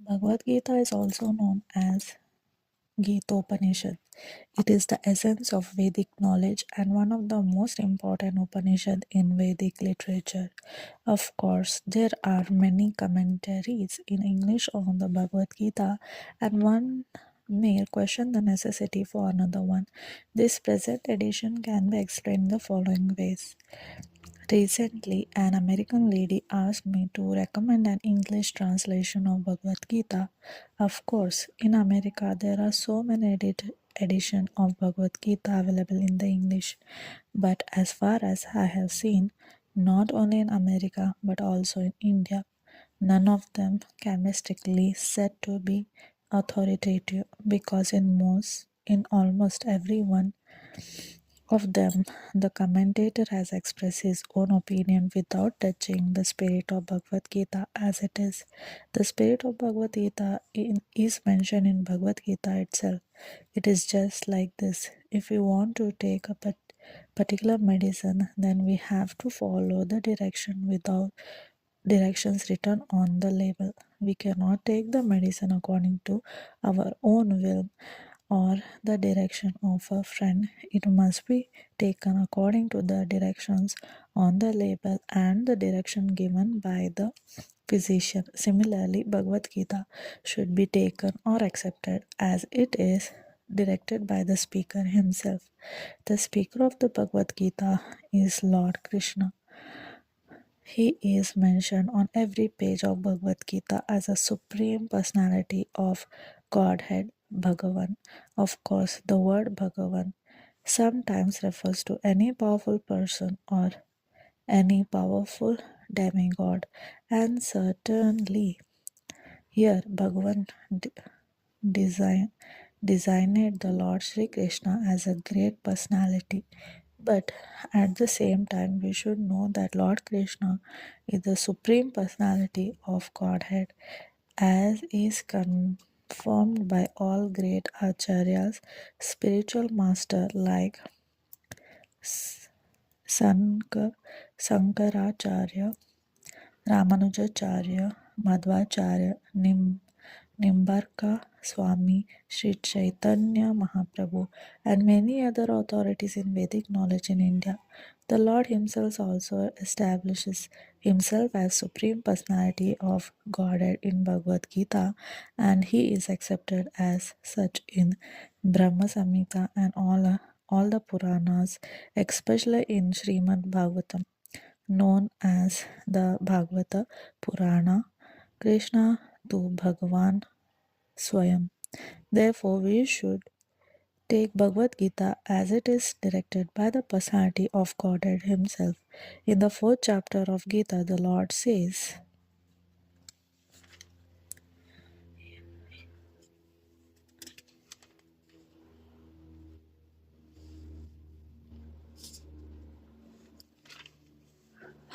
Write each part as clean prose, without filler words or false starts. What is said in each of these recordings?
Bhagavad Gita is also known as Gita. It is the essence of Vedic knowledge and one of the most important Upanishad in Vedic literature. Of course, there are many commentaries in English on the Bhagavad Gita, and one may question the necessity for another one. This present edition can be explained in the following ways. Recently, an American lady asked me to recommend an English translation of Bhagavad Gita. Of course, in America there are so many editions of Bhagavad Gita available in the English, but as far as I have seen, not only in America but also in India, none of them can be strictly said to be authoritative because in almost every one of them, the commentator has expressed his own opinion without touching the spirit of Bhagavad Gita as it is. The spirit of Bhagavad Gita is mentioned in Bhagavad Gita itself. It is just like this. If we want to take a particular medicine, then we have to follow the directions written on the label. We cannot take the medicine according to our own will or the direction of a friend. It must be taken according to the directions on the label and the direction given by the physician. Similarly, Bhagavad Gita should be taken or accepted as it is directed by the speaker himself. The speaker of the Bhagavad Gita is Lord Krishna. He is mentioned on every page of Bhagavad Gita as a supreme personality of Godhead, Bhagavan. Of course, the word Bhagavan sometimes refers to any powerful person or any powerful demigod, and certainly here Bhagavan design, designed the Lord Sri Krishna as a great personality. But at the same time, we should know that Lord Krishna is the supreme personality of Godhead, as is confirmed by all great acharyas, spiritual master like Sankaracharya, Ramanujacharya, Madhvacharya, Nimbarka Swami, Sri Chaitanya Mahaprabhu, and many other authorities in Vedic knowledge in India. The Lord Himself also establishes Himself as Supreme Personality of Godhead in Bhagavad Gita, and He is accepted as such in Brahma Samhita and all the Puranas, especially in Srimad Bhagavatam, known as the Bhagavata Purana. Krishna to Bhagavan Swayam. Therefore, we should take Bhagavad Gita as it is directed by the personality of Godhead Himself. In the fourth chapter of Gita, the Lord says,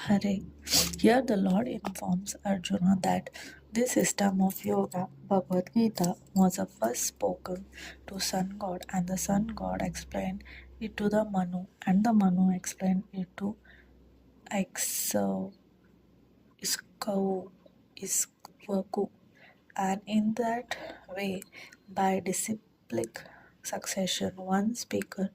Hare. Here the Lord informs Arjuna that this system of yoga, Bhagavad Gita, was first spoken to Sun God, and the Sun God explained it to the Manu, and the Manu explained it to Ikshvaku, Iskvaku, and in that way, by disciplic succession, one speaker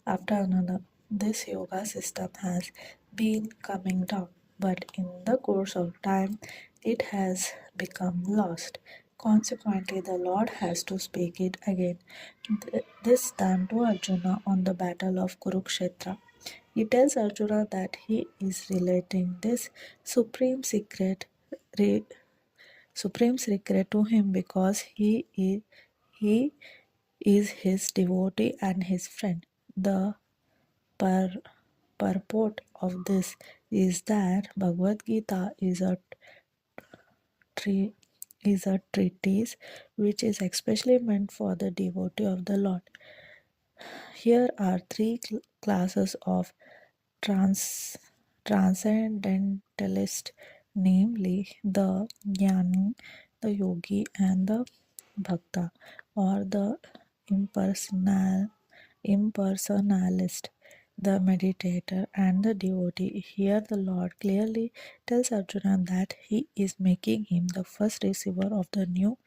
after another, this yoga system has been coming down, but in the course of time, it has become lost. Consequently, the Lord has to speak it again, this time to Arjuna on the battle of Kurukshetra. He tells Arjuna that he is relating this supreme secret re- supreme secret to him because he is his devotee and his friend. The pur- purport of this is that Bhagavad Gita tre- is a treatise which is especially meant for the devotee of the Lord. Here are three classes of trans- transcendentalist, namely the jnani, the yogi, and the bhakta, or the impersonalist. the meditator and the devotee. Here the Lord clearly tells Arjuna that he is making him the first receiver of the new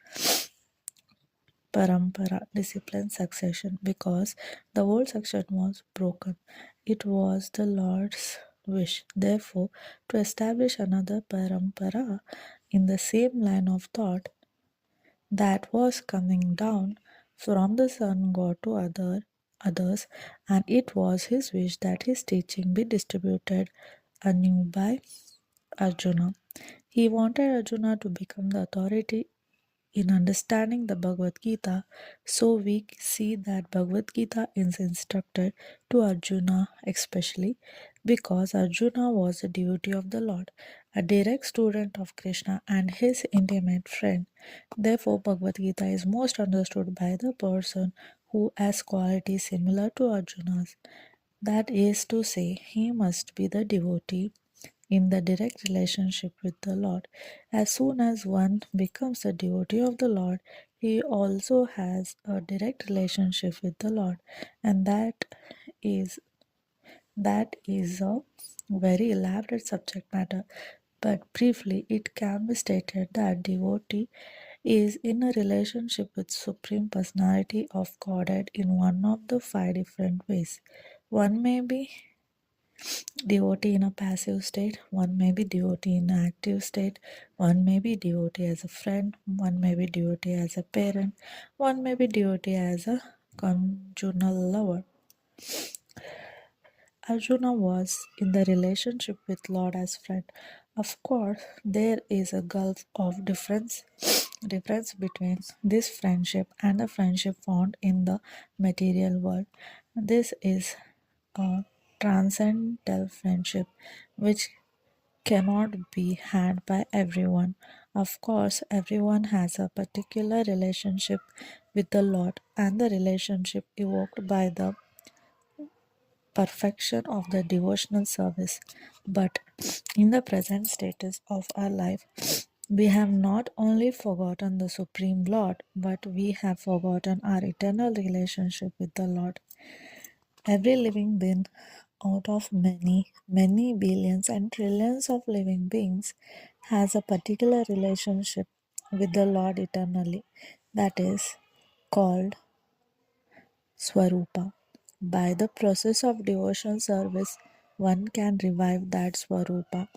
parampara discipline succession because the old section was broken. It was the Lord's wish, therefore, to establish another parampara in the same line of thought that was coming down from the sun god to others, and it was his wish that his teaching be distributed anew by Arjuna. He wanted Arjuna to become the authority in understanding the Bhagavad Gita, so we see that Bhagavad Gita is instructed to Arjuna especially because Arjuna was a devotee of the Lord, a direct student of Krishna and his intimate friend. Therefore, Bhagavad Gita is most understood by the person who has qualities similar to Arjuna's. That is to say, he must be the devotee in the direct relationship with the Lord. As soon as one becomes a devotee of the Lord, he also has a direct relationship with the Lord, and is that is a very elaborate subject matter. But briefly, it can be stated that devotee is in a relationship with Supreme Personality of Godhead in one of the five different ways. One may be devotee in a passive state, one may be devotee in an active state, one may be devotee as a friend, one may be devotee as a parent, one may be devotee as a conjugal lover. Arjuna was in the relationship with Lord as friend. Of course, there is a gulf of difference between this friendship and the friendship found in the material world. This is a transcendental friendship which cannot be had by everyone. Of course, everyone has a particular relationship with the Lord, and the relationship evoked by the perfection of the devotional service. But in the present status of our life, we have not only forgotten the Supreme Lord, but we have forgotten our eternal relationship with the Lord. Every living being out of many, many billions and trillions of living beings has a particular relationship with the Lord eternally. That is called Swarupa. By the process of devotion service, one can revive that Swarupa,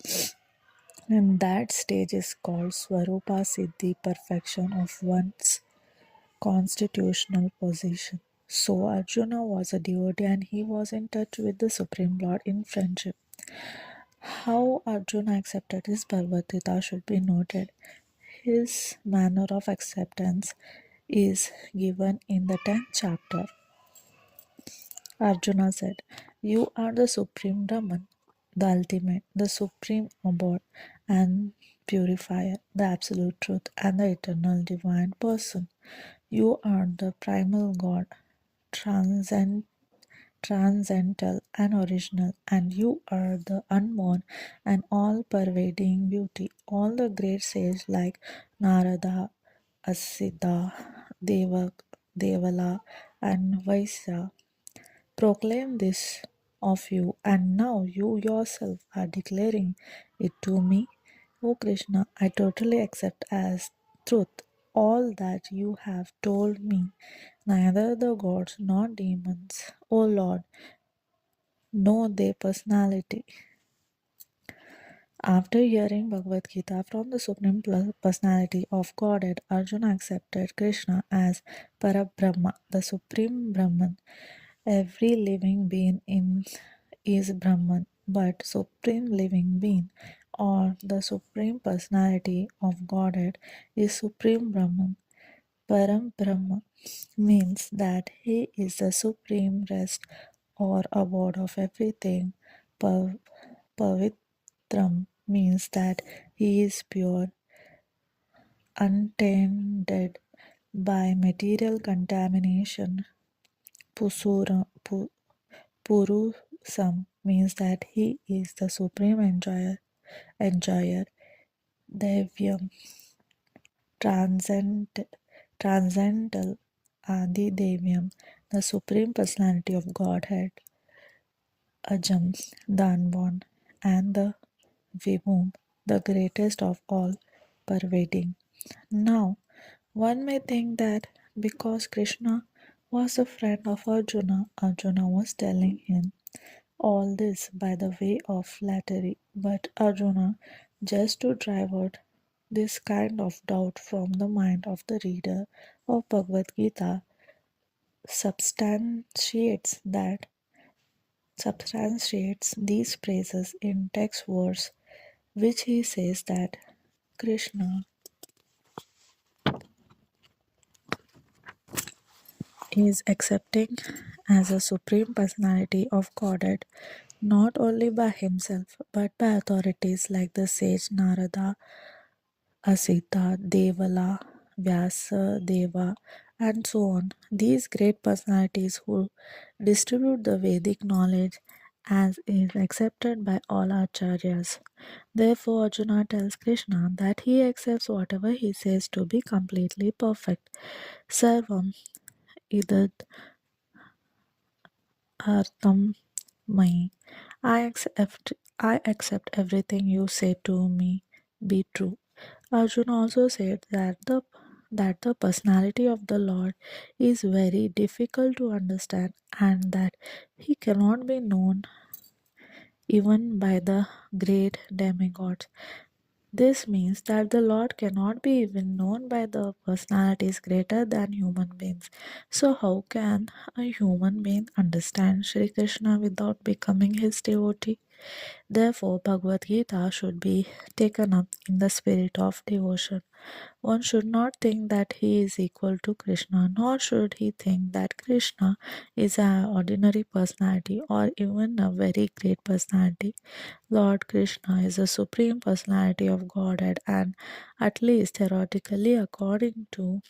and that stage is called Swarupa Siddhi, perfection of one's constitutional position. So Arjuna was a devotee and he was in touch with the Supreme Lord in friendship. How Arjuna accepted his Bhagavad Gita should be noted. His manner of acceptance is given in the 10th chapter. Arjuna said, "You are the Supreme Brahman, the ultimate, the supreme abode and purifier, the absolute truth, and the eternal divine person. You are the primal God, transcend, transcendental and original, and you are the unborn and all-pervading beauty. All the great sages like Narada, Asiddha, Devala, and Vaisya proclaim this of you, and now you yourself are declaring it to me. O Krishna, I totally accept as truth all that you have told me. Neither the gods nor demons, O Lord, know their personality." After hearing Bhagavad Gita from the Supreme Personality of Godhead, Arjuna accepted Krishna as Parabrahma, the Supreme Brahman. Every living being is Brahman, but Supreme Living Being or the Supreme Personality of Godhead is Supreme Brahman. Param Brahma means that he is the supreme rest or abode of everything. Pa- Pavitram means that he is pure, untainted by material contamination. Purusam means that he is the supreme enjoyer. Devyam, transcend, transcendental, Adi Devyam, the supreme personality of Godhead. Ajam, the unborn, and the Vibhum, the greatest of all, pervading. Now, one may think that because Krishna was a friend of Arjuna, Arjuna was telling him all this by the way of flattery, but Arjuna, just to drive out this kind of doubt from the mind of the reader of Bhagavad Gita, substantiates that substantiates these phrases in text words, which he says that Krishna is accepting as a supreme personality of Godhead not only by himself but by authorities like the sage Narada, Asita, Devala, Vyasa, Deva, and so on. These great personalities who distribute the Vedic knowledge as is accepted by all acharyas. Therefore, Arjuna tells Krishna that he accepts whatever he says to be completely perfect. Sarvam idat artam mai. I accept everything you say to me be true. Arjuna also said that the personality of the Lord is very difficult to understand and that he cannot be known even by the great demigods. This means that the Lord cannot be even known by the personalities greater than human beings. So, how can a human being understand Sri Krishna without becoming his devotee? Therefore, Bhagavad Gita should be taken up in the spirit of devotion. One should not think that he is equal to Krishna, nor should he think that Krishna is an ordinary personality or even a very great personality. Lord Krishna is the supreme personality of Godhead, and at least theoretically, according to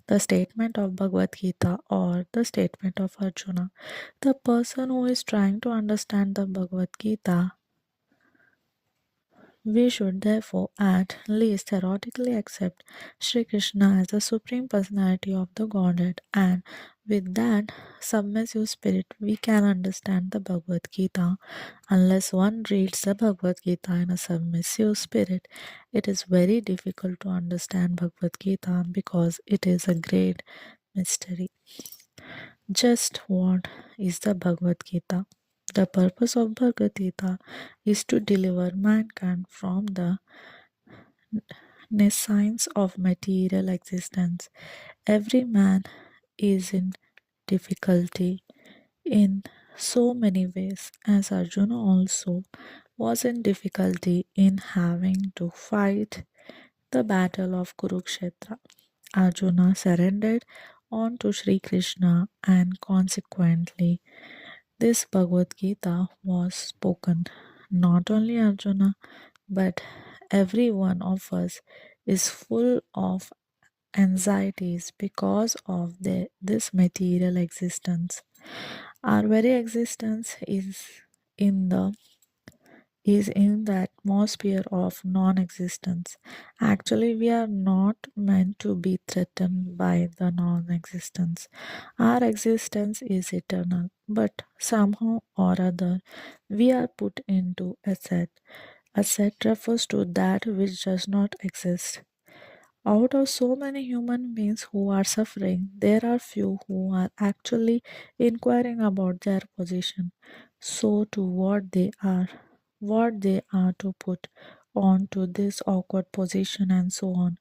the statement of Bhagavad Gita or the statement of Arjuna, the person who is trying to understand the Bhagavad Gita, we should therefore at least theoretically accept Sri Krishna as the supreme personality of the Godhead, and with that submissive spirit we can understand the Bhagavad Gita. Unless one reads the Bhagavad Gita in a submissive spirit, it is very difficult to understand Bhagavad Gita because it is a great mystery. Just what is the Bhagavad Gita? The purpose of Bhagavad Gita is to deliver mankind from the nescience of material existence. Every man is in difficulty in so many ways, as Arjuna also was in difficulty in having to fight the battle of Kurukshetra. Arjuna surrendered on to Sri Krishna, and consequently this Bhagavad Gita was spoken. Not only Arjuna, but every one of us is full of anxieties because of this material existence. Our very existence in the in the atmosphere of non existence. Actually, we are not meant to be threatened by the non existence. Our existence is eternal, but somehow or other we are put into a set. A set refers to that which does not exist. Out of so many human beings who are suffering, there are few who are actually inquiring about their position. So, to what they are to put on to this awkward position, and so on.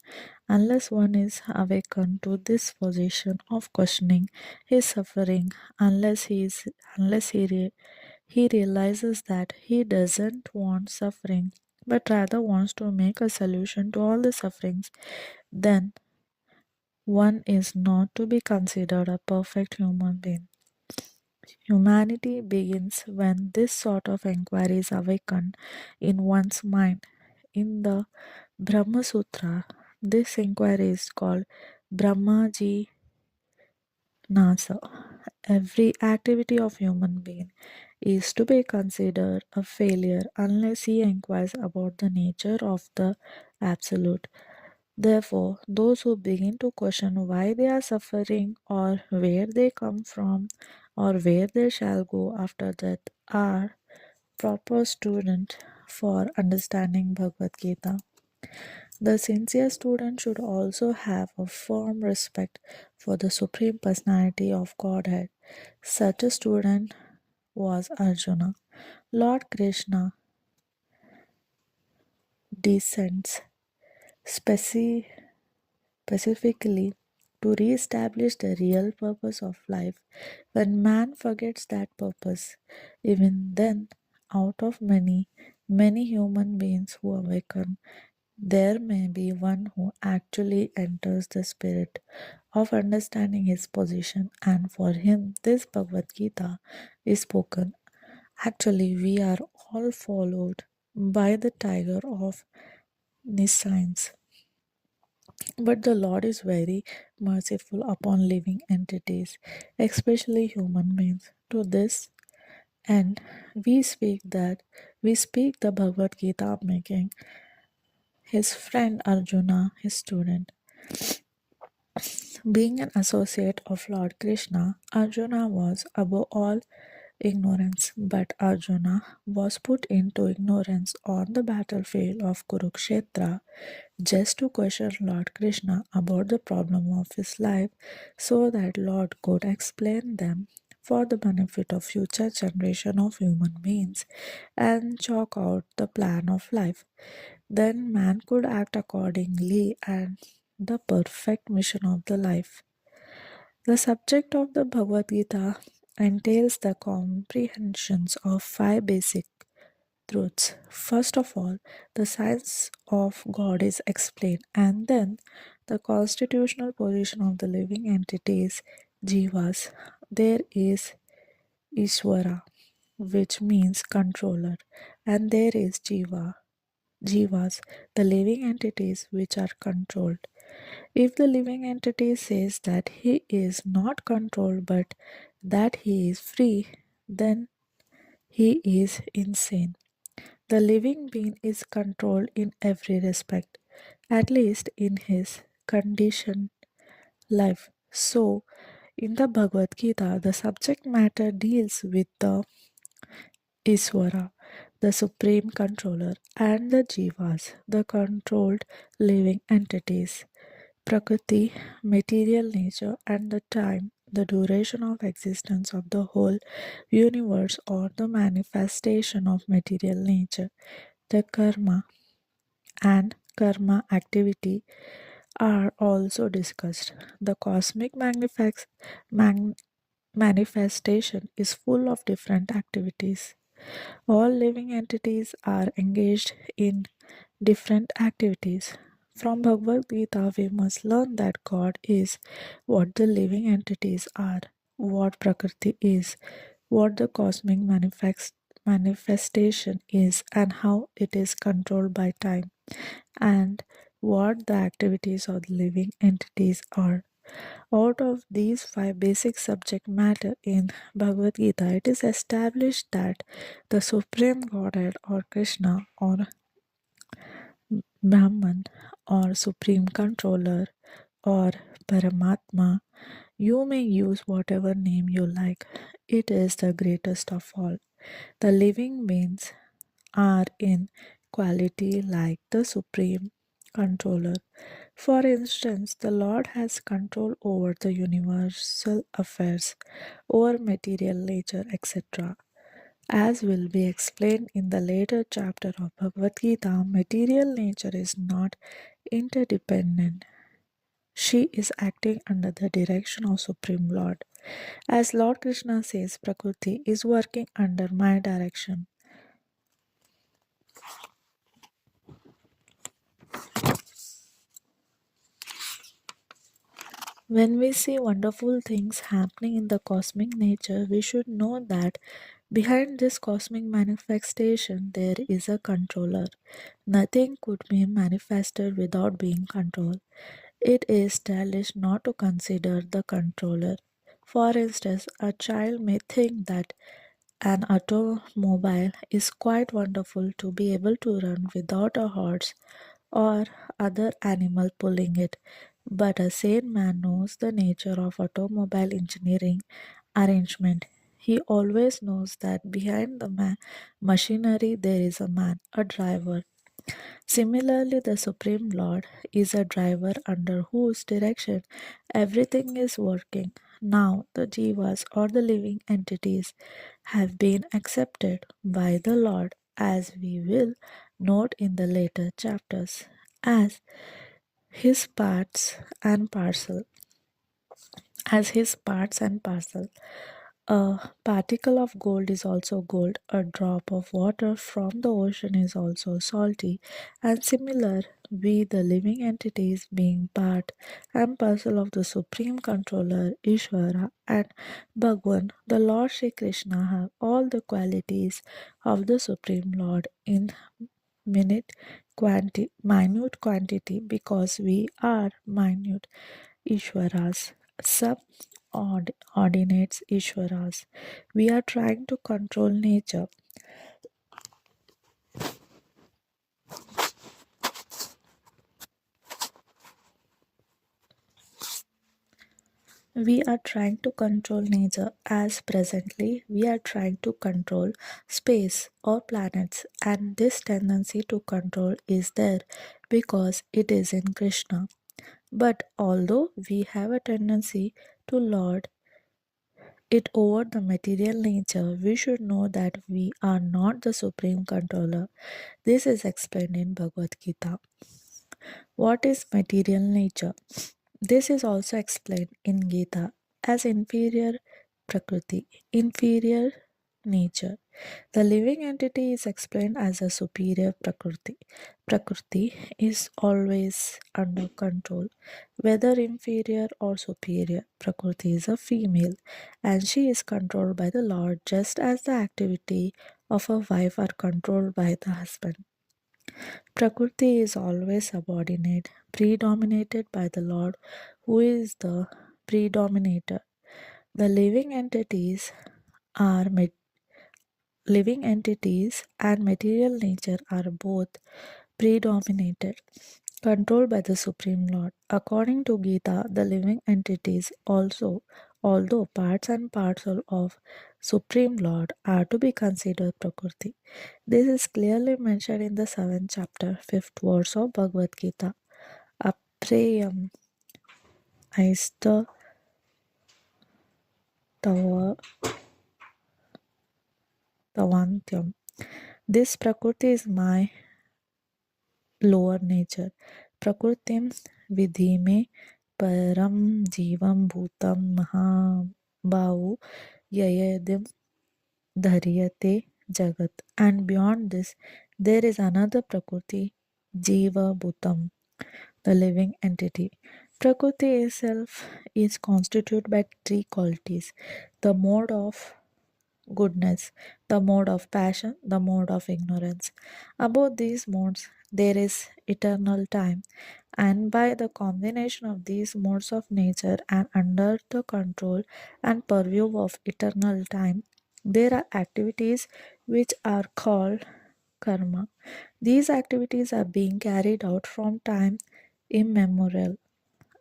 Unless one is awakened to this position of questioning his suffering, unless he realizes that he doesn't want suffering but rather wants to make a solution to all the sufferings, then one is not to be considered a perfect human being. Humanity begins when this sort of inquiry is awakened in one's mind. In the Brahma Sutra, this inquiry is called Brahmaji Nasa. Every activity of human being is to be considered a failure unless he inquires about the nature of the absolute. Therefore, those who begin to question why they are suffering or where they come from or where they shall go after death, are proper student for understanding Bhagavad Gita. The sincere student should also have a firm respect for the Supreme Personality of Godhead. Such a student was Arjuna. Lord Krishna descends speci- specifically to re-establish the real purpose of life. When man forgets that purpose, even then, out of many, many human beings who awaken, there may be one who actually enters the spirit of understanding his position, and for him, this Bhagavad Gita is spoken. Actually, we are all followed by the tiger of Nescience. But the Lord is very merciful upon living entities, especially human beings. To this end, we speak the Bhagavad Gita, making his friend Arjuna his student. Being an associate of Lord Krishna, Arjuna was above all ignorance, but Arjuna was put into ignorance on the battlefield of Kurukshetra just to question Lord Krishna about the problem of his life so that Lord could explain them for the benefit of future generation of human beings and chalk out the plan of life. Then man could act accordingly and the perfect mission of the life. The subject of the Bhagavad Gita entails the comprehensions of five basic truths. First of all, the science of God is explained, and then the constitutional position of the living entities, jivas. There is Ishvara, which means controller, and there is jivas, the living entities which are controlled. If the living entity says that he is not controlled but that he is free, then he is insane. The living being is controlled in every respect, at least in his conditioned life. So, in the Bhagavad Gita, the subject matter deals with the Iswara, the supreme controller, and the Jivas, the controlled living entities. Prakriti, material nature, and the time, the duration of existence of the whole universe or the manifestation of material nature, the karma and karma activity are also discussed. The cosmic mag- manifestation is full of different activities. All living entities are engaged in different activities. From Bhagavad Gita, we must learn that God is what the living entities are, what Prakriti is, what the cosmic manifestation is, and how it is controlled by time, and what the activities of the living entities are. Out of these five basic subject matter in Bhagavad Gita, it is established that the Supreme Godhead or Krishna or Brahman or Supreme Controller or Paramatma, you may use whatever name you like. It is the greatest of all. The living beings are in quality like the Supreme Controller. For instance, the Lord has control over the universal affairs, over material nature, etc. As will be explained in the later chapter of Bhagavad Gita, material nature is not interdependent. She is acting under the direction of Supreme Lord. As Lord Krishna says, Prakriti is working under my direction. When we see wonderful things happening in the cosmic nature, we should know that behind this cosmic manifestation there is a controller. Nothing could be manifested without being controlled. It is stylish not to consider the controller. For instance, a child may think that an automobile is quite wonderful to be able to run without a horse or other animal pulling it. But a sane man knows the nature of automobile engineering arrangement. He always knows that behind the machinery there is a man, a driver. Similarly, the Supreme Lord is a driver under whose direction everything is working. Now, the jivas or the living entities have been accepted by the Lord, as we will note in the later chapters, as his parts and parcel. As his parts and parcel. A particle of gold is also gold. A drop of water from the ocean is also salty. And similar, we, the living entities, being part and parcel of the Supreme Controller, Ishvara, and Bhagwan, the Lord Shri Krishna, have all the qualities of the Supreme Lord in minute quantity because we are minute Ishwaras, subordinates Ishwaras. We are trying to control nature. We are trying to control nature as presently we are trying to control space or planets, and this tendency to control is there because it is in Krishna. But although we have a tendency to lord it over the material nature, we should know that we are not the supreme controller. This is explained in Bhagavad Gita. What is material nature? This is also explained in Gita as inferior prakriti, inferior nature. The living entity is explained as a superior prakriti. Prakriti is always under control, whether inferior or superior. Prakriti is a female and she is controlled by the Lord just as the activity of a wife are controlled by the husband. Prakriti is always subordinate, predominated by the Lord, who is the predominator. The are living entities and material nature are both predominated, controlled by the Supreme Lord. According to Gita, the living entities also, although parts and parcel of Supreme Lord, are to be considered Prakriti. This is clearly mentioned in the 7th chapter, 5th verse of Bhagavad Gita. Apreyam aista tava tavantyam. This Prakriti is my lower nature. Prakritim vidhi में परम जीवम भूतम महाबाहु ययदिम dharyate jagat. And beyond this, there is another Prakriti, Jiva Bhutam, the living entity. Prakriti itself is constituted by three qualities: the mode of goodness, the mode of passion, the mode of ignorance. Above these modes, there is eternal time, and by the combination of these modes of nature and under the control and purview of eternal time, there are activities which are called karma. These activities are being carried out from time immemorial,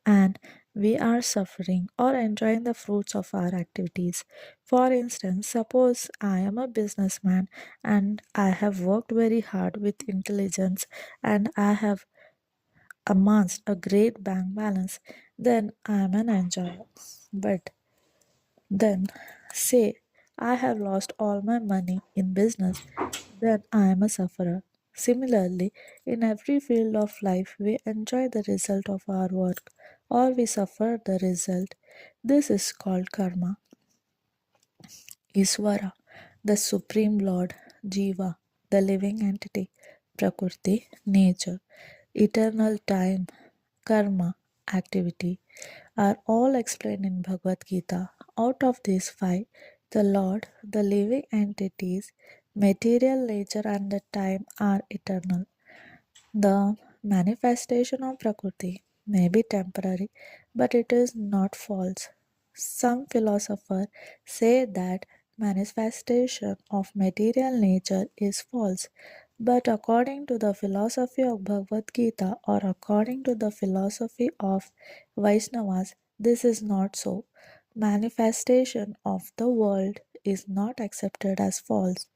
and we are suffering or enjoying the fruits of our activities. For instance, suppose I am a businessman and I have worked very hard with intelligence and I have amassed a great bank balance, then I am an enjoyer. But then, say I have lost all my money in business, then I am a sufferer. Similarly, in every field of life, we enjoy the result of our work or we suffer the result. This is called karma. Iswara, the Supreme Lord, Jiva, the living entity, Prakriti, nature, eternal time, karma, activity, are all explained in Bhagavad Gita. Out of these five, the Lord, the living entities, material nature, and the time are eternal. The manifestation of Prakriti may be temporary, but it is not false. Some philosophers say that manifestation of material nature is false, but according to the philosophy of Bhagavad Gita or according to the philosophy of Vaishnavas, this is not so. manifestation of the world is not accepted as false.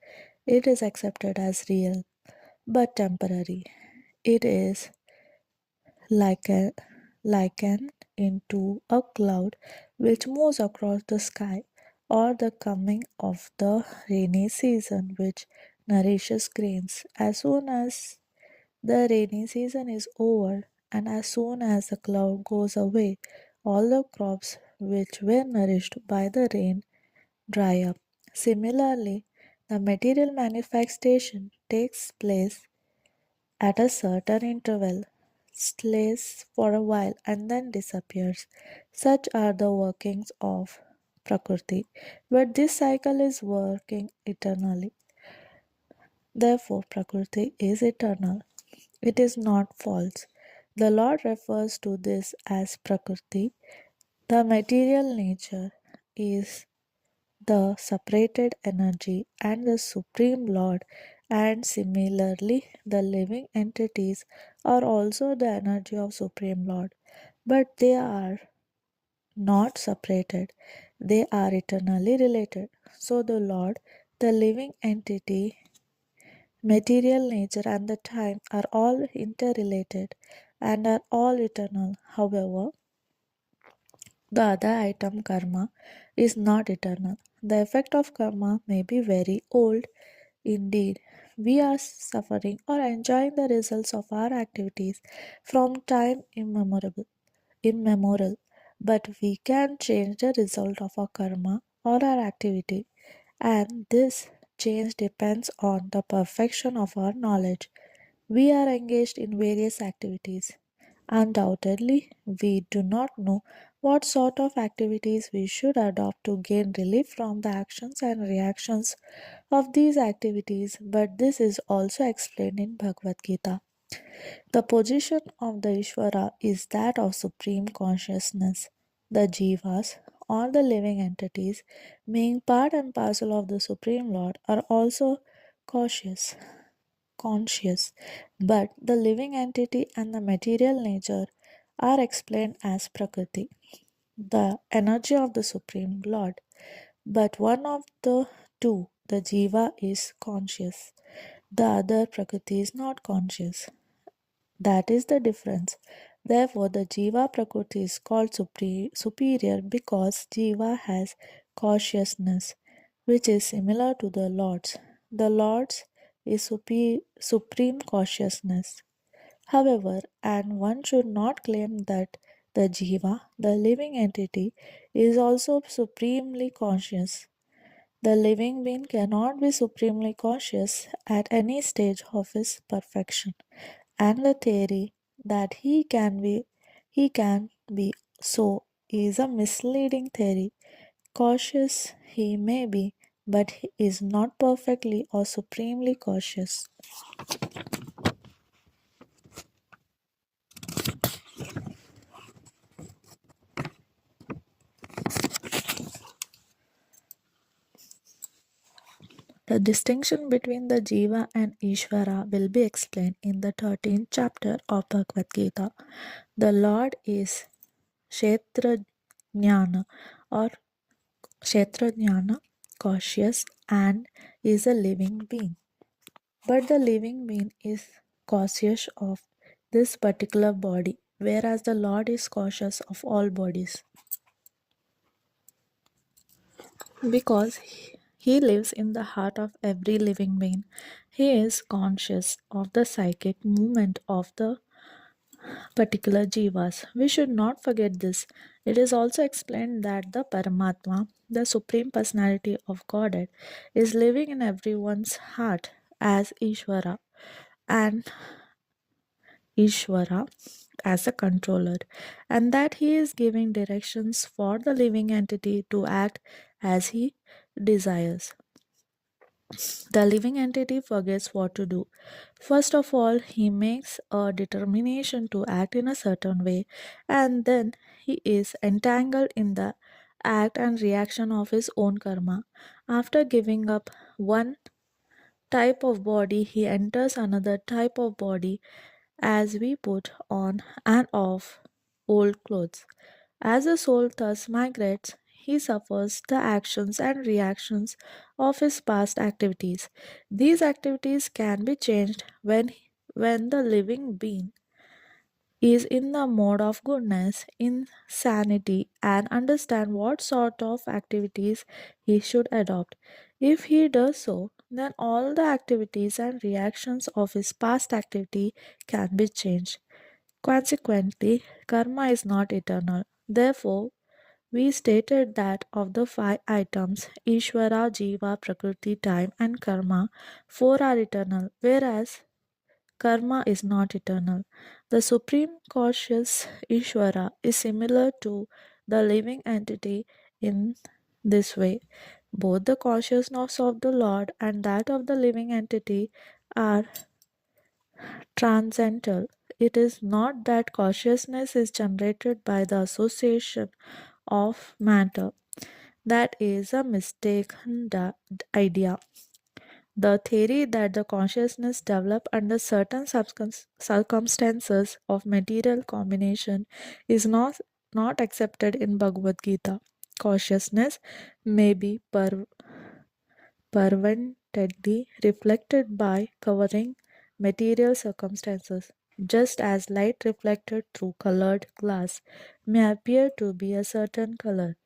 It is accepted as real, but temporary. It is like a, likened into a cloud which moves across the sky, or the coming of the rainy season which nourishes grains. As soon as the rainy season is over, and as soon as the cloud goes away, all the crops which were nourished by the rain dry up. Similarly, the material manifestation takes place at a certain interval, stays for a while, and then disappears. Such are the workings of Prakriti. But this cycle is working eternally. Therefore, Prakriti is eternal. It is not false. The Lord refers to this as Prakriti. The material nature is the separated energy and the Supreme Lord, and similarly, the living entities are also the energy of Supreme Lord, but they are not separated, they are eternally related. So, the Lord, the living entity, material nature, and the time are all interrelated and are all eternal. However, the other item, karma, is not eternal. The effect of karma may be very old. Indeed, we are suffering or enjoying the results of our activities from time immemorial, but we can change the result of our karma or our activity, and this change depends on the perfection of our knowledge. We are engaged in various activities. Undoubtedly, we do not know what sort of activities we should adopt to gain relief from the actions and reactions of these activities, but this is also explained in Bhagavad Gita. The position of the Ishvara is that of supreme consciousness. The jivas, or the living entities, being part and parcel of the Supreme Lord, are also cautious conscious, but the living entity and the material nature are explained as Prakriti, the energy of the Supreme Lord. But one of the two, the Jiva, is conscious, the other Prakriti is not conscious. That is the difference. Therefore, the Jiva Prakriti is called superior because Jiva has consciousness, which is similar to the Lord's. The Lord's is supreme consciousness. However, and one should not claim that the Jiva, the living entity, is also supremely conscious. The living being cannot be supremely conscious at any stage of his perfection, and the theory that he can be so is a misleading theory. Cautious he may be, but he is not perfectly or supremely cautious. The distinction between the Jiva and Ishvara will be explained in the 13th chapter of Bhagavad Gita. The Lord is Kshetrajnana or Kshetrajnana, cautious, and is a living being. But the living being is cautious of this particular body, whereas the Lord is cautious of all bodies. Because he lives in the heart of every living being, he is conscious of the psychic movement of the particular jivas. We should not forget this. It is also explained that the Paramatma, the Supreme Personality of Godhead, is living in everyone's heart as Ishvara, and Ishvara as a controller, and that he is giving directions for the living entity to act as he desires. The living entity forgets what to do. First of all, he makes a determination to act in a certain way, and then he is entangled in the act and reaction of his own karma. After giving up one type of body, he enters another type of body as we put on and off old clothes. As the soul thus migrates, he suffers the actions and reactions of his past activities. These activities can be changed when the living being is in the mode of goodness, in sanity, and understand what sort of activities he should adopt. If he does so, then all the activities and reactions of his past activity can be changed. Consequently, karma is not eternal. Therefore, we stated that of the five items, Ishvara, Jiva, Prakriti, time, and karma, four are eternal, whereas karma is not eternal. The supreme conscious Ishvara is similar to the living entity in this way. Both the consciousness of the Lord and that of the living entity are transcendental. It is not that consciousness is generated by the association of matter. That is a mistaken idea. The theory that the consciousness develop under certain circumstances of material combination is not accepted in Bhagavad Gita. Consciousness may be permanently reflected by covering material circumstances, just as light reflected through colored glass may appear to be a certain color.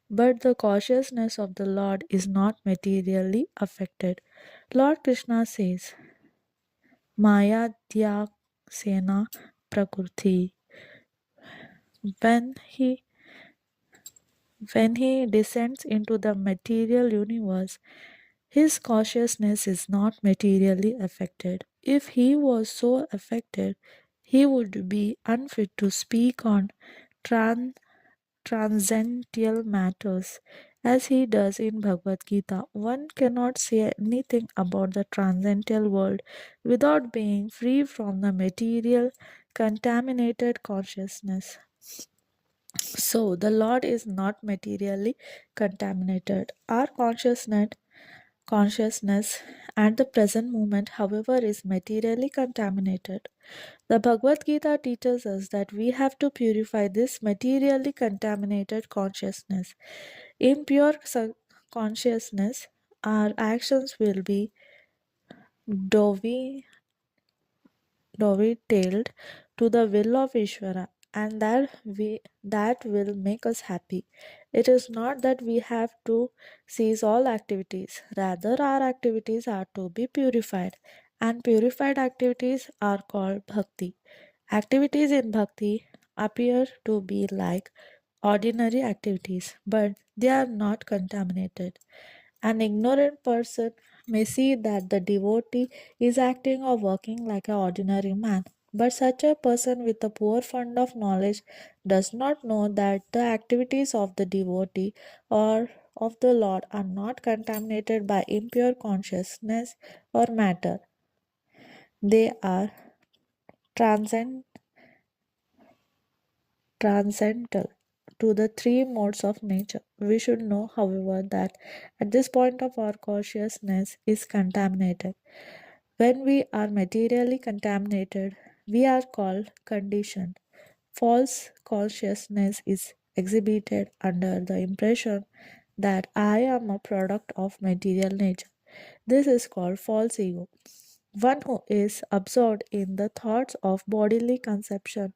But the consciousness of the Lord is not materially affected. Lord Krishna says, Maya Dhya Sena Prakriti. When he when he descends into the material universe, his consciousness is not materially affected. If he was so affected, he would be unfit to speak on tran- transcendental matters as he does in Bhagavad Gita. One cannot say anything about the transcendental world without being free from the material contaminated consciousness. So the Lord is not materially contaminated. Our consciousness at the present moment, however, is materially contaminated. The Bhagavad Gita teaches us that we have to purify this materially contaminated consciousness. In pure consciousness, our actions will be dovetailed dovetailed to the will of Ishvara, and that will make us happy. It is not that we have to cease all activities. Rather, our activities are to be purified, and purified activities are called bhakti. Activities in bhakti appear to be like ordinary activities, but they are not contaminated. An ignorant person may see that the devotee is acting or working like an ordinary man, but such a person with a poor fund of knowledge does not know that the activities of the devotee or of the Lord are not contaminated by impure consciousness or matter. They are transcend transcendental to the three modes of nature. We should know, however, that at this point of our consciousness is contaminated. When we are materially contaminated, we are called conditioned. False consciousness is exhibited under the impression that I am a product of material nature. This is called false ego. One who is absorbed in the thoughts of bodily conception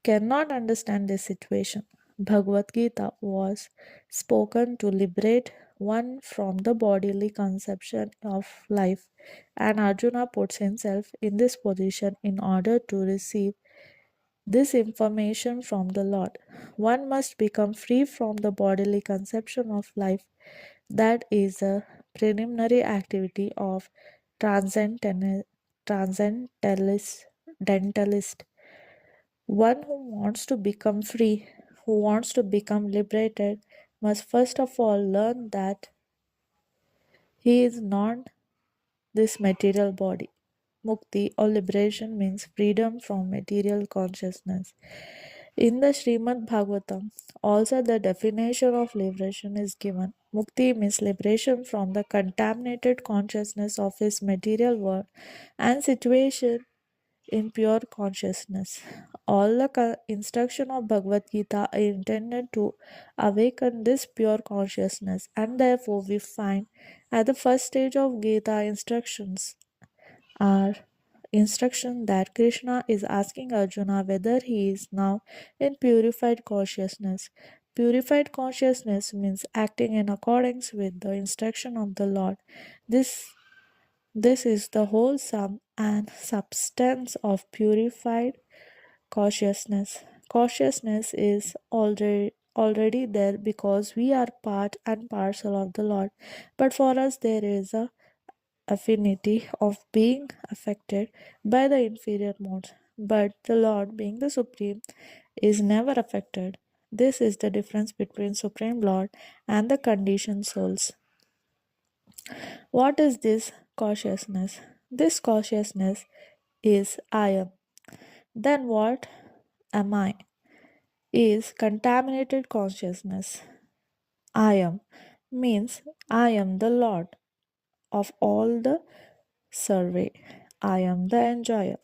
cannot understand this situation. Bhagavad Gita was spoken to liberate one from the bodily conception of life, and Arjuna puts himself in this position in order to receive this information from the Lord. One must become free from the bodily conception of life. That is a preliminary activity of transcendentalist. One who wants to become free, who wants to become liberated, must first of all learn that he is not this material body. Mukti or liberation means freedom from material consciousness. In the Srimad Bhagavatam, also the definition of liberation is given. Mukti means liberation from the contaminated consciousness of his material world and situation in pure consciousness. All the instruction of Bhagavad Gita are intended to awaken this pure consciousness, and therefore we find at the first stage of Gita instructions are instruction that Krishna is asking Arjuna whether he is now in purified consciousness. Purified consciousness means acting in accordance with the instruction of the Lord. This this is the whole sum and substance of purified consciousness. Consciousness is already there because we are part and parcel of the Lord. But for us there is a affinity of being affected by the inferior modes. But the Lord, being the Supreme, is never affected. This is the difference between Supreme Lord and the conditioned souls. What is this consciousness? This consciousness is I am. Then what am I? Is contaminated consciousness. I am means I am the Lord of all the survey. I am the enjoyer.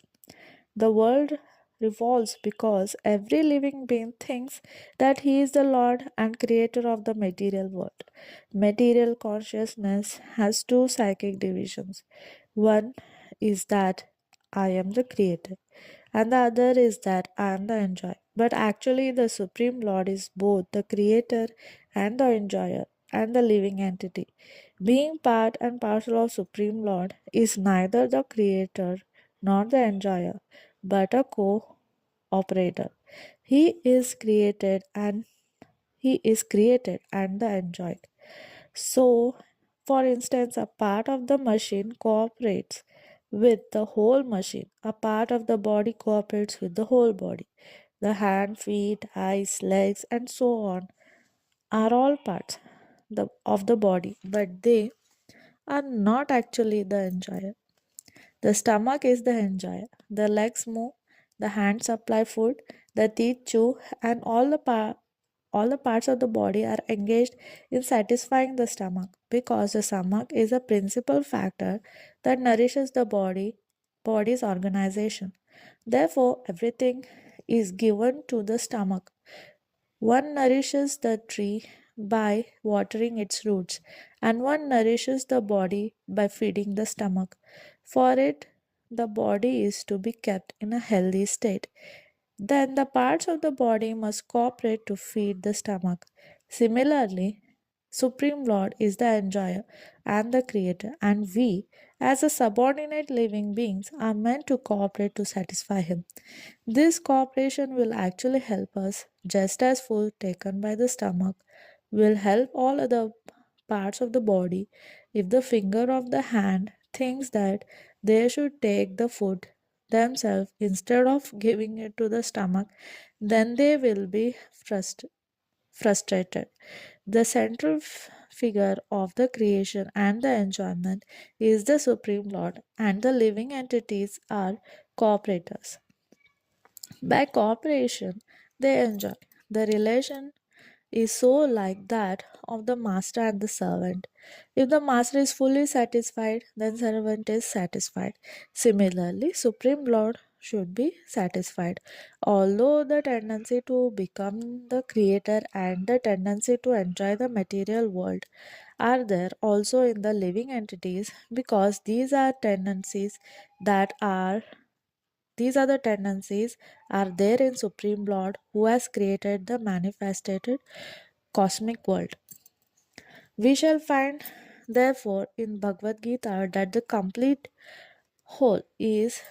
The world revolves because every living being thinks that he is the Lord and creator of the material world. Material consciousness has two psychic divisions. One is that I am the creator, and the other is that I am the enjoyer. But actually, the Supreme Lord is both the creator and the enjoyer and the living entity. Being part and parcel of Supreme Lord is neither the creator nor the enjoyer, but a co-operator. He is created and the enjoyed. So, for instance, a part of the machine cooperates with the whole machine. A part of the body cooperates with the whole body. The hand, feet, eyes, legs, and so on are all parts of the body, but they are not actually the enjoyer. The stomach is the enjoyer. The legs move, the hands supply food, the teeth chew, and all the parts of the body are engaged in satisfying the stomach because the stomach is a principal factor that nourishes the body's organization. Therefore, everything is given to the stomach. One nourishes the tree by watering its roots, and one nourishes the body by feeding the stomach. For it, the body is to be kept in a healthy state. Then the parts of the body must cooperate to feed the stomach. Similarly, Supreme Lord is the enjoyer and the creator, and we, as a subordinate living beings, are meant to cooperate to satisfy Him. This cooperation will actually help us, just as food taken by the stomach will help all other parts of the body. If the finger of the hand thinks that they should take the food themselves instead of giving it to the stomach, then they will be frustrated. The central figure of the creation and the enjoyment is the Supreme Lord, and the living entities are cooperators. By cooperation, they enjoy. The relation is so like that of the master and the servant. If the master is fully satisfied, then servant is satisfied. Similarly, Supreme Lord should be satisfied. Although the tendency to become the creator and the tendency to enjoy the material world are there also in the living entities, because that are these other tendencies are there in Supreme Lord who has created the manifested cosmic world. We shall find, therefore, in Bhagavad Gita that the complete whole is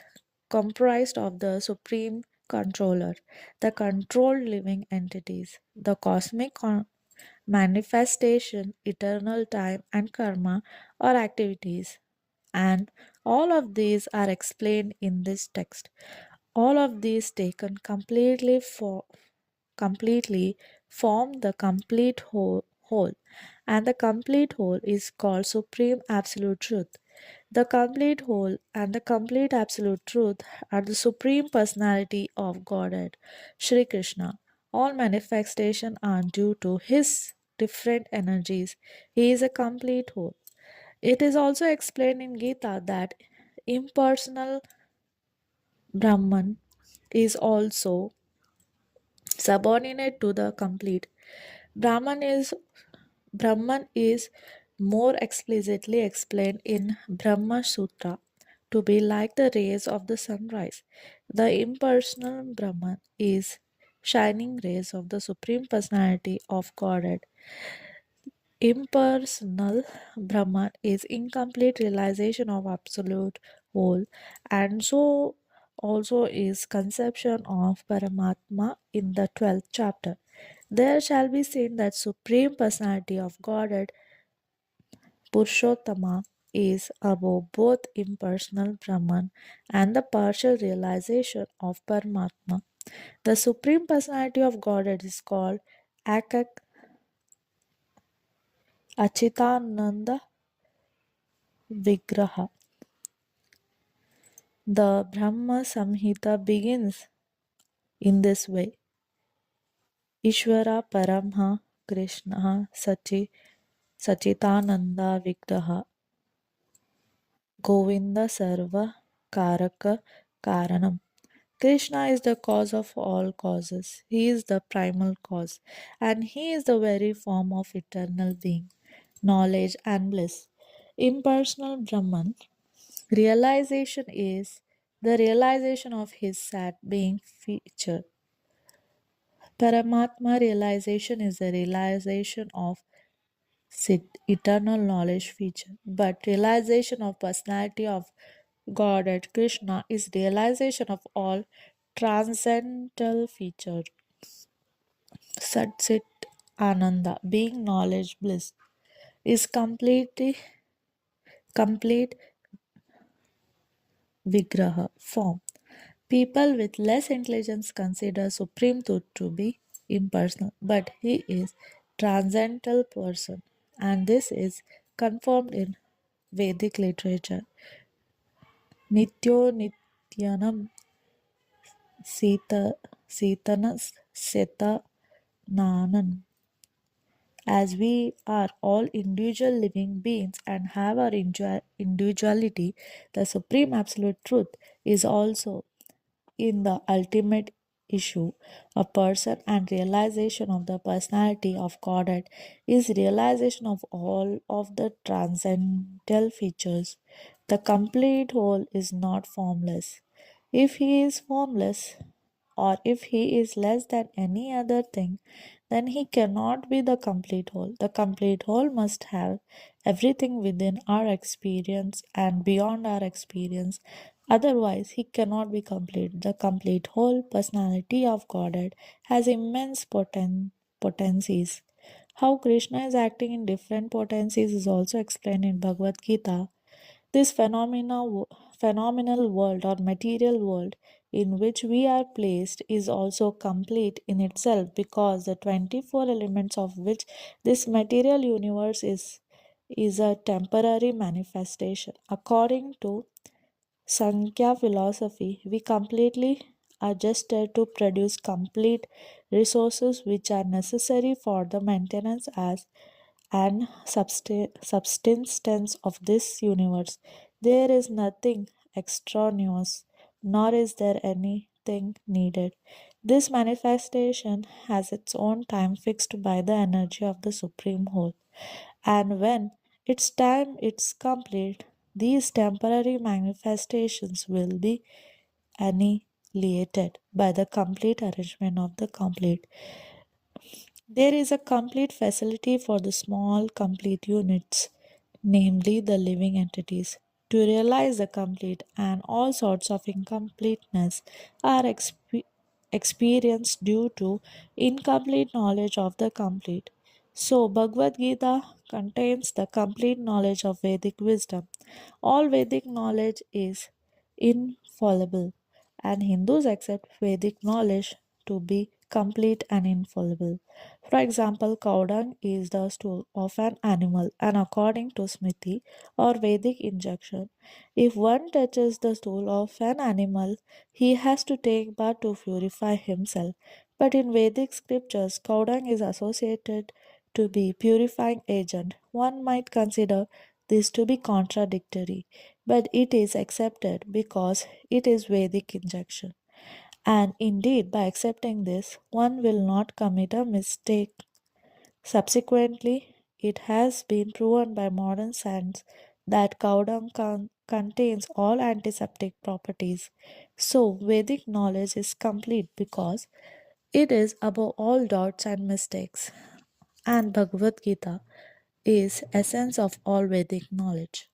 comprised of the Supreme Controller, the controlled living entities, the cosmic manifestation, eternal time, and karma or activities. And all of these are explained in this text. All of these taken completely form the complete whole, and the complete whole is called Supreme Absolute Truth. The complete whole and the complete absolute truth are the Supreme Personality of Godhead, Sri Krishna. All manifestation are due to his different energies. He is a complete whole. It is also explained in Gita that impersonal Brahman is also subordinate to the complete. Brahman is Brahman is more explicitly explained in Brahma Sutra to be like the rays of the sunrise. The impersonal Brahman is shining rays of the Supreme Personality of Godhead. Impersonal Brahman is incomplete realization of absolute whole, and so also is conception of Paramatma in the 12th chapter. There shall be seen that Supreme Personality of Godhead Purushottama is above both impersonal Brahman and the partial realization of Paramatma. The Supreme Personality of Godhead is called Akak Achitananda Vigraha. The Brahma Samhita begins in this way: Ishvara Paramha Krishna Sachitananda Vigraha Govinda Sarva Karaka Karanam. Krishna is the cause of all causes. He is the primal cause, and He is the very form of eternal being, knowledge, and bliss. Impersonal Brahman realization is the realization of His sad being feature. Paramatma realization is the realization of eternal knowledge feature. But realization of personality of God at Krishna is realization of all transcendental feature. Satsit Ananda, being knowledge bliss, is complete Vigraha form. People with less intelligence consider Supreme Truth to be impersonal, but he is transcendental person, and this is confirmed in Vedic literature. Nityo Nityanam Sita Sitanas Seta Nanan. As we are all individual living beings and have our individuality, the supreme absolute truth is also in the ultimate issue. A person and realization of the personality of Godhead is realization of all of the transcendental features. The complete whole is not formless. If he is formless, or if he is less than any other thing, then he cannot be the complete whole. The complete whole must have everything within our experience and beyond our experience. Otherwise, he cannot be complete. The complete whole personality of Godhead has immense potencies. How Krishna is acting in different potencies is also explained in Bhagavad Gita. This phenomenal world or material world in which we are placed is also complete in itself, because the 24 elements of which this material universe is a temporary manifestation. According to Sankhya philosophy, we completely adjusted to produce complete resources which are necessary for the maintenance as and subsistence of this universe. There is nothing extraneous, nor is there anything needed. This manifestation has its own time fixed by the energy of the Supreme Whole, and when its time is complete, these temporary manifestations will be annihilated by the complete arrangement of the complete. There is a complete facility for the small complete units, namely the living entities. To realize the complete, and all sorts of incompleteness are experienced due to incomplete knowledge of the complete. So, Bhagavad Gita contains the complete knowledge of Vedic wisdom. All Vedic knowledge is infallible, and Hindus accept Vedic knowledge to be complete and infallible. For example, cow dung is the stool of an animal, and according to Smriti or Vedic injunction, if one touches the stool of an animal, he has to take bath to purify himself. But in Vedic scriptures, cow dung is associated to be purifying agent. One might consider this to be contradictory. but it is accepted because it is Vedic injection. And indeed, by accepting this, one will not commit a mistake. Subsequently, it has been proven by modern science that cow dung contains all antiseptic properties. So, Vedic knowledge is complete because it is above all doubts and mistakes. And Bhagavad Gita is essence of all Vedic knowledge.